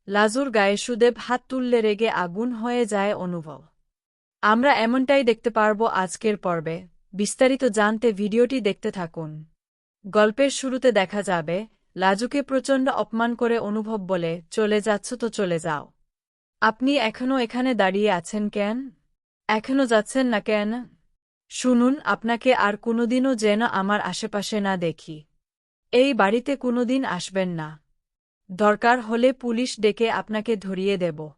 লাজুর গায়ে সুদেব হাত তুললে রেগে আগুন হয়ে যায় অনুভব। আমরা এমনটাই দেখতে পারব আজকের পর্বে। বিস্তারিত জানতে ভিডিওটি দেখতে থাকুন। গল্পের শুরুতে দেখা যাবে লাজুকে প্রচণ্ড অপমান করে অনুভব বলে, চলে যাচ্ছ তো চলে যাও। আপনি এখনও এখানে দাঁড়িয়ে আছেন কেন? এখনও যাচ্ছেন না কেন? শুনুন, আপনাকে আর কোনোদিনও যেন আমার আশেপাশে না দেখি। এই বাড়িতে কোনোদিন আসবেন না। দরকার হলে পুলিশ ডেকে আপনাকে ধরিয়ে দেব।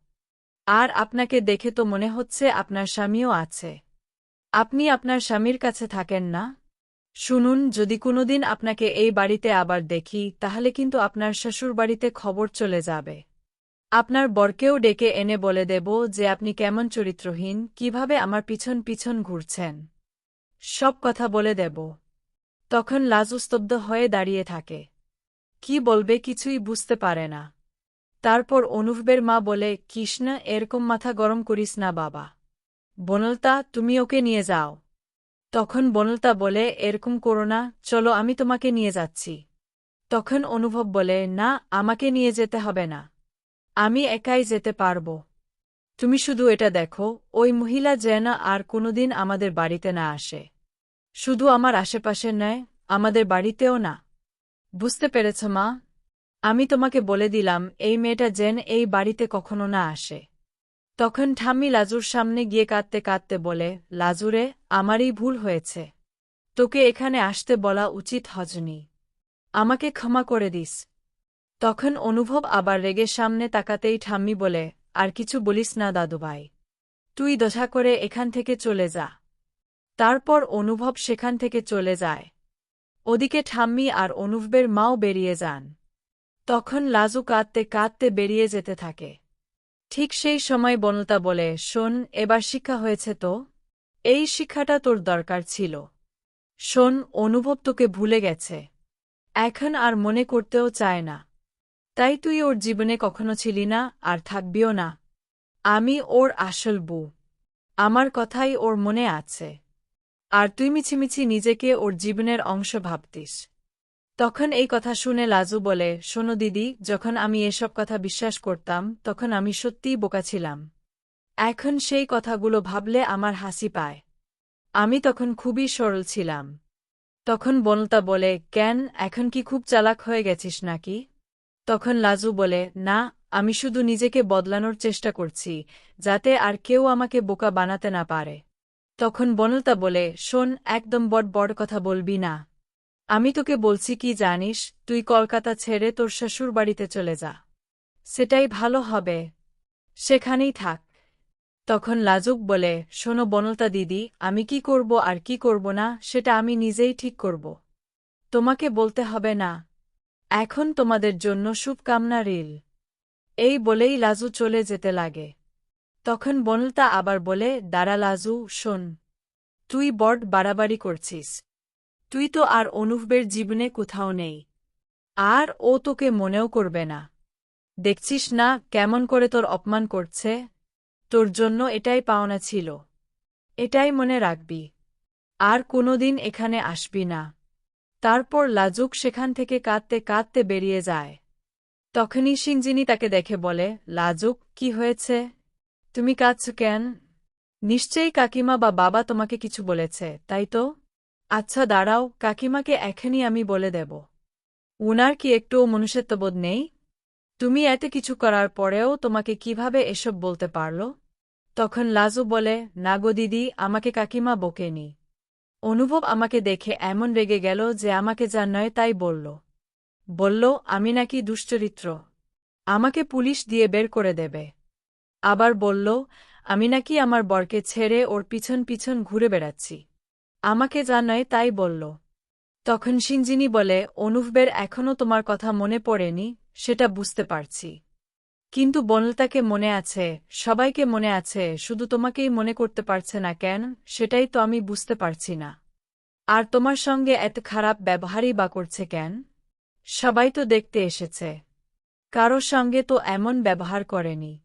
আর আপনাকে দেখে তো মনে হচ্ছে আপনার স্বামীও আছে। আপনি আপনার স্বামীর কাছে থাকেন না? শুনুন, যদি কোনোদিন আপনাকে এই বাড়িতে আবার দেখি তাহলে কিন্তু আপনার শ্বশুরবাড়িতে খবর চলে যাবে। আপনার বরকেও ডেকে এনে বলে দেব যে আপনি কেমন চরিত্রহীন, কিভাবে আমার পিছন পিছন ঘুরছেন। সব কথা বলে দেব। তখন লাজু স্তব্ধ হয়ে দাঁড়িয়ে থাকে। কি বলবে কিছুই বুঝতে পারে না। তারপর অনুভবের মা বলে, কৃষ্ণা, এরকম মাথা গরম করিস না বাবা। বনলতা, তুমি ওকে নিয়ে যাও। তখন বনলতা বলে, এরকম করো না, চলো আমি তোমাকে নিয়ে যাচ্ছি। তখন অনুভব বলে, না, আমাকে নিয়ে যেতে হবে না। আমি একাই যেতে পারব। তুমি শুধু এটা দেখো, ওই মহিলা যেন আর কোনোদিন আমাদের বাড়িতে না আসে। শুধু আমার আশেপাশে নয়, আমাদের বাড়িতেও না। বুঝতে পেরেছ মা? আমি তোমাকে বলে দিলাম এই মেয়েটা যেন এই বাড়িতে কখনো না আসে। তখন ঠাম্মি লাজুর সামনে গিয়ে কাঁদতে কাঁদতে বলে, লাজুরে, আমারই ভুল হয়েছে। তোকে এখানে আসতে বলা উচিত হয়নি। আমাকে ক্ষমা করে দিস। তখন অনুভব আবার রেগে সামনে তাকাতেই ঠাম্মি বলে, আর কিছু বলিস না দাদুভাই। তুই দশা করে এখান থেকে চলে যা। তারপর অনুভব সেখান থেকে চলে যায়। ওদিকে ঠাম্মি আর অনুভবের মাও বেরিয়ে যান। তখন লাজু কাঁদতে কাঁদতে বেরিয়ে যেতে থাকে। ঠিক সেই সময় বনলতা বলে, শোন, এবার শিক্ষা হয়েছে তো? এই শিক্ষাটা তোর দরকার ছিল। শোন, অনুভব তোকে ভুলে গেছে। এখন আর মনে করতেও চায় না। তাই তুই ওর জীবনে কখনো ছিলি না, আর থাকবিও না। আমি ওর আসল বউ। আমার কথাই ওর মনে আছে। আর তুই মিছিমিছি নিজেকে ওর জীবনের অংশ ভাবতিস। তখন এই কথা শুনে লাজু বলে, শোনো দিদি, যখন আমি এসব কথা বিশ্বাস করতাম তখন আমি সত্যিই বোকা ছিলাম। এখন সেই কথাগুলো ভাবলে আমার হাসি পায়। আমি তখন খুবই সরল ছিলাম। তখন বনলতা বলে, কেন, এখন কি খুব চালাক হয়ে গেছিস নাকি? তখন লাজু বলে, না, আমি শুধু নিজেকে বদলানোর চেষ্টা করছি, যাতে আর কেউ আমাকে বোকা বানাতে না পারে। তখন বনলতা বলে, শোন, একদম বড় বড় কথা বলবি না। আমি তোকে বলছি কি জানিস, তুই কলকাতা ছেড়ে তোর শ্বশুর বাড়িতে চলে যা। সেটাই ভালো হবে। সেখানেই থাক। তখন লাজুক বলে, শোনো বনলতা দিদি, আমি কি করব আর কি করব না সেটা আমি নিজেই ঠিক করব। তোমাকে বলতে হবে না। এখন তোমাদের জন্য শুভকামনা রইল। এই বলেই লাজু চলে যেতে লাগে। তখন বনলতা আবার বলে, দাঁড়া লাজু, শোন। তুই বড় বাড়াবাড়ি করছিস। তুই তো আর অনুভবের জীবনে কোথাও নেই। আর ও তোকে মনেও করবে না। দেখছিস না কেমন করে তোর অপমান করছে? তোর জন্য এটাই পাওনা ছিল। এটাই মনে রাখবি। আর কোনোদিন এখানে আসবি না। তারপর লাজুক সেখান থেকে কাঁদতে কাঁদতে বেরিয়ে যায়। তখনই সিংজিনি তাকে দেখে বলে, লাজুক, কি হয়েছে? তুমি কাঁদছ কেন? নিশ্চয়ই কাকিমা বা বাবা তোমাকে কিছু বলেছে, তাই তো? আচ্ছা দাঁড়াও, কাকিমাকে এখনই আমি বলে দেব। উনার কি একটুও মনুষ্যত্ববোধ নেই? তুমি এত কিছু করার পরেও তোমাকে কিভাবে এসব বলতে পারল? তখন লাজু বলে, না গো দিদি, আমাকে কাকিমা বকেনি। অনুভব আমাকে দেখে এমন রেগে গেল যে আমাকে যা নয় তাই বলল। বলল আমি নাকি দুশ্চরিত্র। আমাকে পুলিশ দিয়ে বের করে দেবে। আবার বলল আমি নাকি আমার বরকে ছেড়ে ওর পিছন পিছন ঘুরে বেড়াচ্ছি। আমাকে যা নয় তাই বলল। তখন সিঞ্জিনী বলে, অনুভবের এখনও তোমার কথা মনে পড়েনি, সেটা বুঝতে পারছি। কিন্তু বনলতাকে মনে আছে, সবাইকে মনে আছে, শুধু তোমাকেই মনে করতে পারছে না কেন, সেটাই তো আমি বুঝতে পারছি না। আর তোমার সঙ্গে এত খারাপ ব্যবহারই বা করছে কেন? সবাই তো দেখতে এসেছে। কারো সঙ্গে তো এমন ব্যবহার করেনি।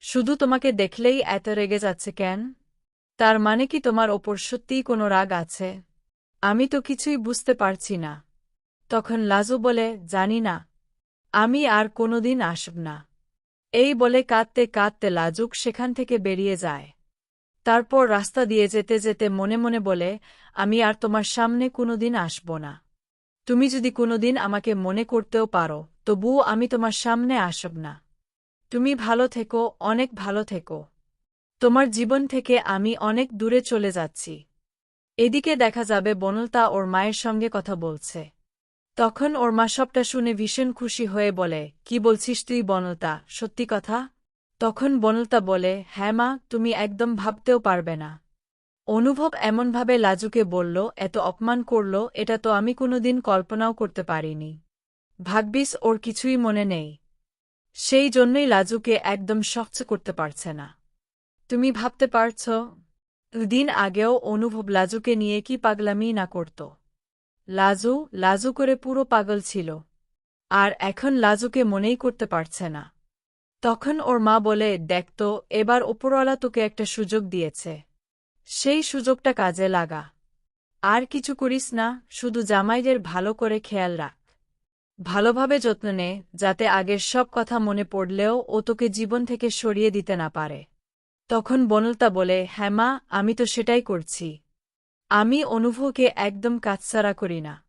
শুধু তোমাকে দেখলেই এত রেগে যাচ্ছে কেন? তার মানে কি তোমার ওপর সত্যিই কোনো রাগ আছে? আমি তো কিছুই বুঝতে পারছি না। তখন লাজু বলে, জানি না। আমি আর কোনোদিন আসব না। এই বলে কাঁদতে কাঁদতে লাজুক সেখান থেকে বেরিয়ে যায়। তারপর রাস্তা দিয়ে যেতে যেতে মনে মনে বলে, আমি আর তোমার সামনে কোনোদিন আসব না। তুমি যদি কোনোদিন আমাকে মনে করতেও পারো, তবুও আমি তোমার সামনে আসব না। তুমি ভালো থেকো, অনেক ভালো থেকো। তোমার জীবন থেকে আমি অনেক দূরে চলে যাচ্ছি। এদিকে দেখা যাবে বনলতা ওর মায়ের সঙ্গে কথা বলছে। তখন ওর মা সবটা শুনে ভীষণ খুশি হয়ে বলে, কি বলছিস তুই বনলতা, সত্যি কথা? তখন বনলতা বলে, হ্যাঁ মা, তুমি একদম ভাবতেও পারবে না। অনুভব এমনভাবে লাজুকে বলল, এত অপমান করল, এটা তো আমি কোনোদিন কল্পনাও করতে পারিনি। ভাগ্যিস ওর কিছুই মনে নেই। সেই জন্যই লাজুকে একদম সহ্য করতে পারছে না। তুমি ভাবতে পারছ, দিন আগেও অনুভব লাজুকে নিয়ে কি পাগলামি না করত। লাজু লাজু করে পুরো পাগল ছিল। আর এখন লাজুকে মনেই করতে পারছে না। তখন ওর মা বলে, দেখ তো, এবার ওপরওয়ালা তোকে একটা সুযোগ দিয়েছে। সেই সুযোগটা কাজে লাগা। আর কিছু করিস না, শুধু জামাইদের ভালো করে খেয়াল রাখ। ভালোভাবে যত্ন নে, যাতে আগের সব কথা মনে পড়লেও ও তোকে জীবন থেকে সরিয়ে দিতে না পারে। তখন বনলতা বলে, হ্যাঁ মা, আমি তো সেটাই করছি। আমি অনুভবকে একদম কাছছাড়া করি না।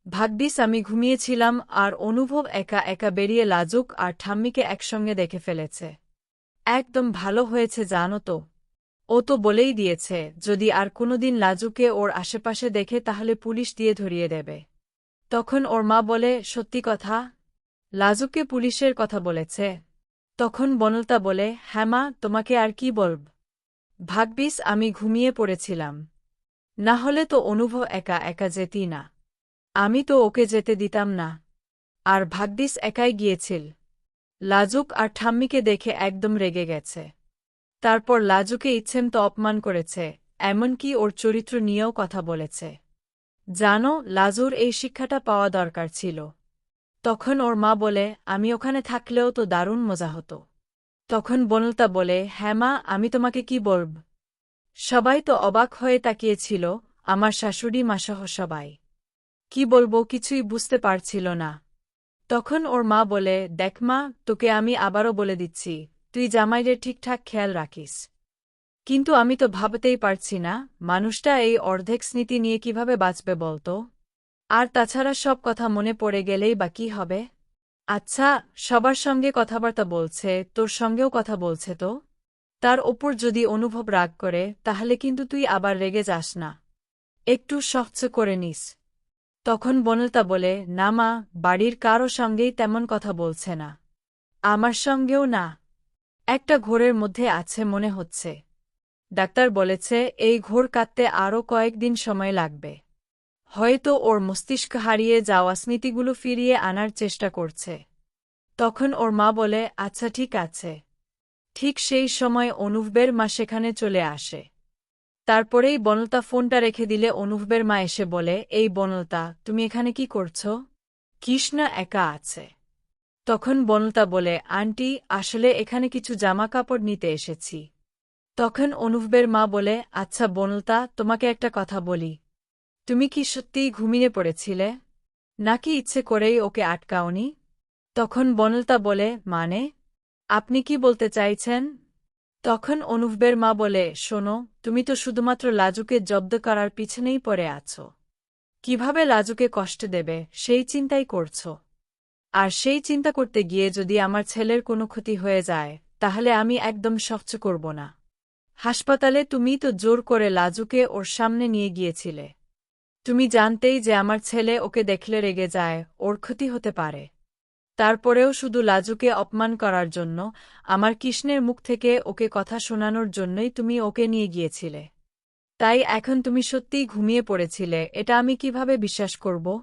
ভাগ্যিস আমি ঘুমিয়েছিলাম আর অনুভব একা একা বেরিয়ে লাজুক আর ঠাম্মিকে একসঙ্গে দেখে ফেলেছে। একদম ভালো হয়েছে জানো তো। ও তো বলেই দিয়েছে, যদি আর কোনোদিন লাজুকে ওর আশেপাশে দেখে তাহলে পুলিশ দিয়ে ধরিয়ে দেবে। তখন ওর মা বলে, সত্যি কথা? লাজুকে পুলিশের কথা বলেছে? তখন বনলতা বলে, হ্যাঁ মা, তোমাকে আর কি বলব। ভাগ্যিস আমি ঘুমিয়ে পড়েছিলাম। না হলে তো অনুভব একা একা যেতি না। আমি তো ওকে যেতে দিতাম না। আর ভাগ্যিস একাই গিয়েছিল। লাজুক আর ঠাম্মিকে দেখে একদম রেগে গেছে। তারপর লাজুকে ইচ্ছেমতো অপমান করেছে, এমনকি ওর চরিত্র নিয়েও কথা বলেছে। জানো, লাজুর এই শিক্ষাটা পাওয়া দরকার ছিল। তখন ওর মা বলে, আমি ওখানে থাকলেও তো দারুণ মজা হতো। তখন বনলতা বলে, হ্যাঁ মা, আমি তোমাকে কি বলব। সবাই তো অবাক হয়ে তাকিয়েছিল, আমার শাশুড়ি মাসহ সবাই। কি বলবো কিছুই বুঝতে পারছিল না। তখন ওর মা বলে, দেখ মা, তোকে আমি আবারও বলে দিচ্ছি, তুই জামাইদের ঠিকঠাক খেয়াল রাখিস। কিন্তু আমি তো ভাবতেই পারছি না, মানুষটা এই অর্ধেক স্মৃতি নিয়ে কিভাবে বাঁচবে বলতো। আর তাছাড়া সব কথা মনে পড়ে গেলেই বা কী হবে। আচ্ছা, সবার সঙ্গে কথাবার্তা বলছে, তোর সঙ্গেও কথা বলছে তো। তার ওপর যদি অনুভব রাগ করে, তাহলে কিন্তু তুই আবার রেগে যাস না। একটু সহ্য করে নিস। তখন বনলতা বলে, না মা, বাড়ির কারো সঙ্গেই তেমন কথা বলছে না। আমার সঙ্গেও না। একটা ঘোরের মধ্যে আছে মনে হচ্ছে। ডাক্তার বলেছে এই ঘোর কাটতে আরও কয়েকদিন সময় লাগবে। হয়তো ওর মস্তিষ্ক হারিয়ে যাওয়া স্মৃতিগুলো ফিরিয়ে আনার চেষ্টা করছে। তখন ওর মা বলে, আচ্ছা ঠিক আছে। ঠিক সেই সময় অনুভবের মা সেখানে চলে আসে। তারপরেই বনলতা ফোনটা রেখে দিলে অনুভবের মা এসে বলে, এই বনলতা, তুমি এখানে কি করছ? কৃষ্ণা একা আছে। তখন বনলতা বলে, আন্টি, আসলে এখানে কিছু জামা কাপড় নিতে এসেছি। তখন অনুভবের মা বলে, আচ্ছা বনলতা, তোমাকে একটা কথা বলি। তুমি কি সত্যিই ঘুমিয়ে পড়েছিলে? নাকি ইচ্ছে করেই ওকে আটকাওনি? তখন বনলতা বলে, মানে? আপনি কি বলতে চাইছেন? তখন অনুভবের মা বলে, শোনো, তুমি তো শুধুমাত্র লাজুকে জব্দ করার পিছনেই পড়ে আছো। কিভাবে লাজুকে কষ্ট দেবে, সেই চিন্তাই করছ। আর সেই চিন্তা করতে গিয়ে যদি আমার ছেলের কোনো ক্ষতি হয়ে যায়, তাহলে আমি একদম সহ্য করব না। হাসপাতালে তুমি তো জোর করে লাজুকে ওর সামনে নিয়ে গিয়েছিলে। তুমি জানতেই যে আমার ছেলে ওকে দেখলে রেগে যায়, ওর ক্ষতি হতে পারে। তারপরেও শুধু লাজুকে অপমান করার জন্য, আমার কৃষ্ণের মুখ থেকে ওকে কথা শোনানোর জন্যই তুমি ওকে নিয়ে গিয়েছিলে। তাই এখন তুমি সত্যিই ঘুমিয়ে পড়েছিলে, এটা আমি কিভাবে বিশ্বাস করব?